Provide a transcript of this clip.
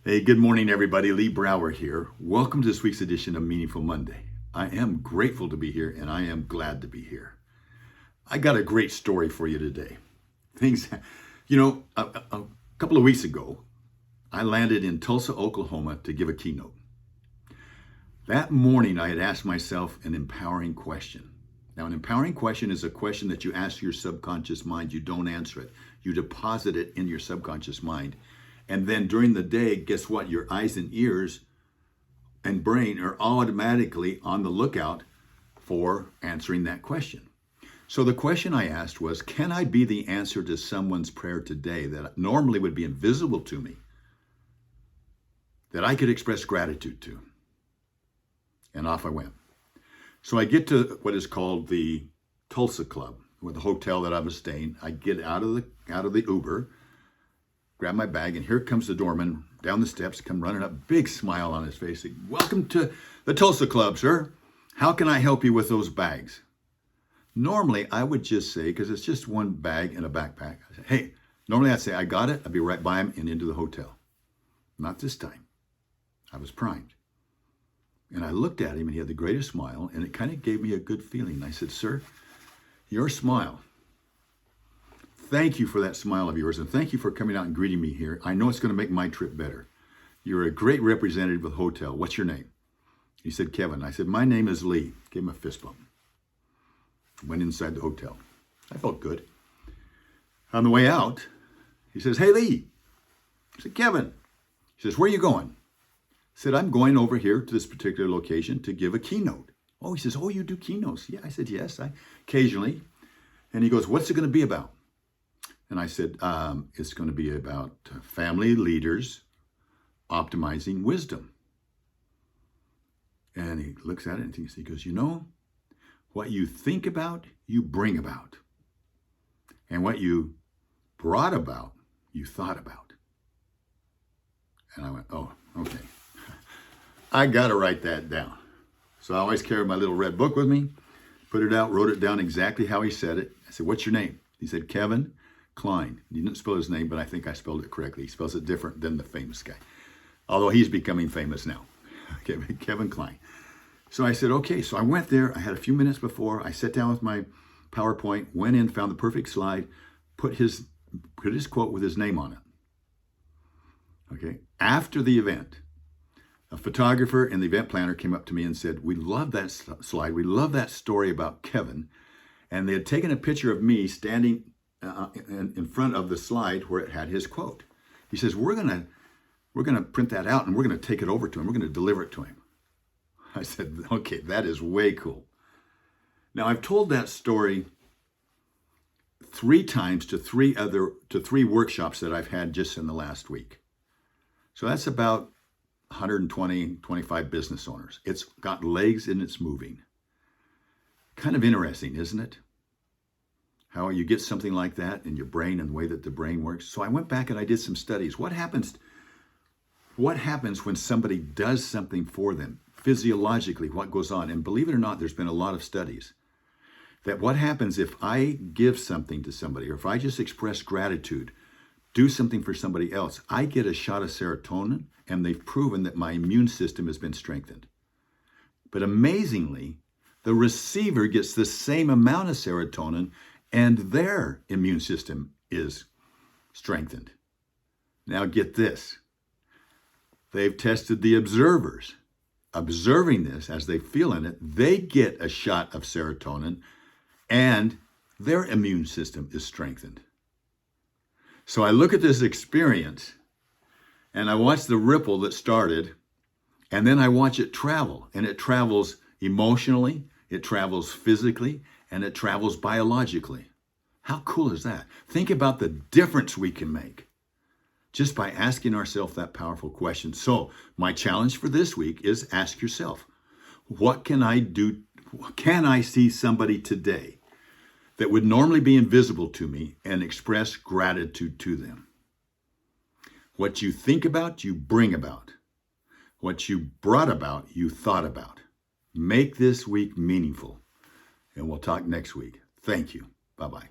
Hey, good morning, everybody. Lee Brower here. Welcome to this week's edition of Meaningful Monday. I am grateful to be here and I am glad to be here. I got a great story for you today. A couple of weeks ago, I landed in Tulsa, Oklahoma to give a keynote. That morning, I had asked myself an empowering question. Now, an empowering question is a question that you ask your subconscious mind. You don't answer it. You deposit it in your subconscious mind. And then during the day, guess what? Your eyes and ears and brain are automatically on the lookout for answering that question. So the question I asked was, can I be the answer to someone's prayer today that normally would be invisible to me, that I could express gratitude to? And off I went. So I get to what is called the Tulsa Club, or the hotel that I was staying. I get out of the Uber, grab my bag, and here comes the doorman down the steps, come running up, big smile on his face, saying, "Welcome to the Tulsa Club, sir. How can I help you with those bags?" Normally, I would just say, because it's just one bag and a backpack, I say, "Hey," normally I'd say, "I got it." I'd be right by him and into the hotel. Not this time. I was primed. And I looked at him, and he had the greatest smile, and it kind of gave me a good feeling. I said, "Sir, your smile, thank you for that smile of yours, and thank you for coming out and greeting me here. I know it's going to make my trip better. You're a great representative of the hotel. What's your name?" He said, "Kevin." I said, "My name is Lee." Gave him a fist bump. Went inside the hotel. I felt good. On the way out, he says, "Hey, Lee." I said, "Kevin." He says, "Where are you going?" I said, "I'm going over here to this particular location to give a keynote." Oh, he says, "Oh, you do keynotes?" Yeah, I said, "Yes, I occasionally." And he goes, "What's it going to be about?" And I said, "It's going to be about family leaders optimizing wisdom." And he looks at it and he goes, "What you think about, you bring about. And what you brought about, you thought about." And I went, "Oh, okay. I got to write that down." So I always carry my little red book with me, put it out, wrote it down exactly how he said it. I said, "What's your name?" He said, "Kevin Klein." He didn't spell his name, but I think I spelled it correctly. He spells it different than the famous guy, although he's becoming famous now. Kevin Klein. So I said, okay. So I went there. I had a few minutes before. I sat down with my PowerPoint, went in, found the perfect slide, put his quote with his name on it. Okay. After the event, a photographer and the event planner came up to me and said, "We love that slide. We love that story about Kevin." And they had taken a picture of me standing in front of the slide where it had his quote. He says, we're gonna print that out and we're gonna take it over to him. We're gonna deliver it to him." I said, "Okay, that is way cool." Now, I've told that story 3 times to three workshops that I've had just in the last week. So that's about 125 business owners. It's got legs and it's moving. Kind of interesting, isn't it? How you get something like that in your brain and the way that the brain works. So I went back and I did some studies. What happens when somebody does something for them? Physiologically, what goes on? And believe it or not, there's been a lot of studies that what happens if I give something to somebody, or if I just express gratitude, do something for somebody else, I get a shot of serotonin, and they've proven that my immune system has been strengthened. But amazingly, the receiver gets the same amount of serotonin and their immune system is strengthened. Now get this. They've tested the observers. Observing this as they feel in it, they get a shot of serotonin and their immune system is strengthened. So I look at this experience and I watch the ripple that started, and then I watch it travel, and it travels emotionally, it travels physically, and it travels biologically. How cool is that? Think about the difference we can make just by asking ourselves that powerful question. So my challenge for this week is ask yourself, what can I do? Can I see somebody today that would normally be invisible to me and express gratitude to them? What you think about, you bring about. What you brought about, you thought about. Make this week meaningful. And we'll talk next week. Thank you. Bye-bye.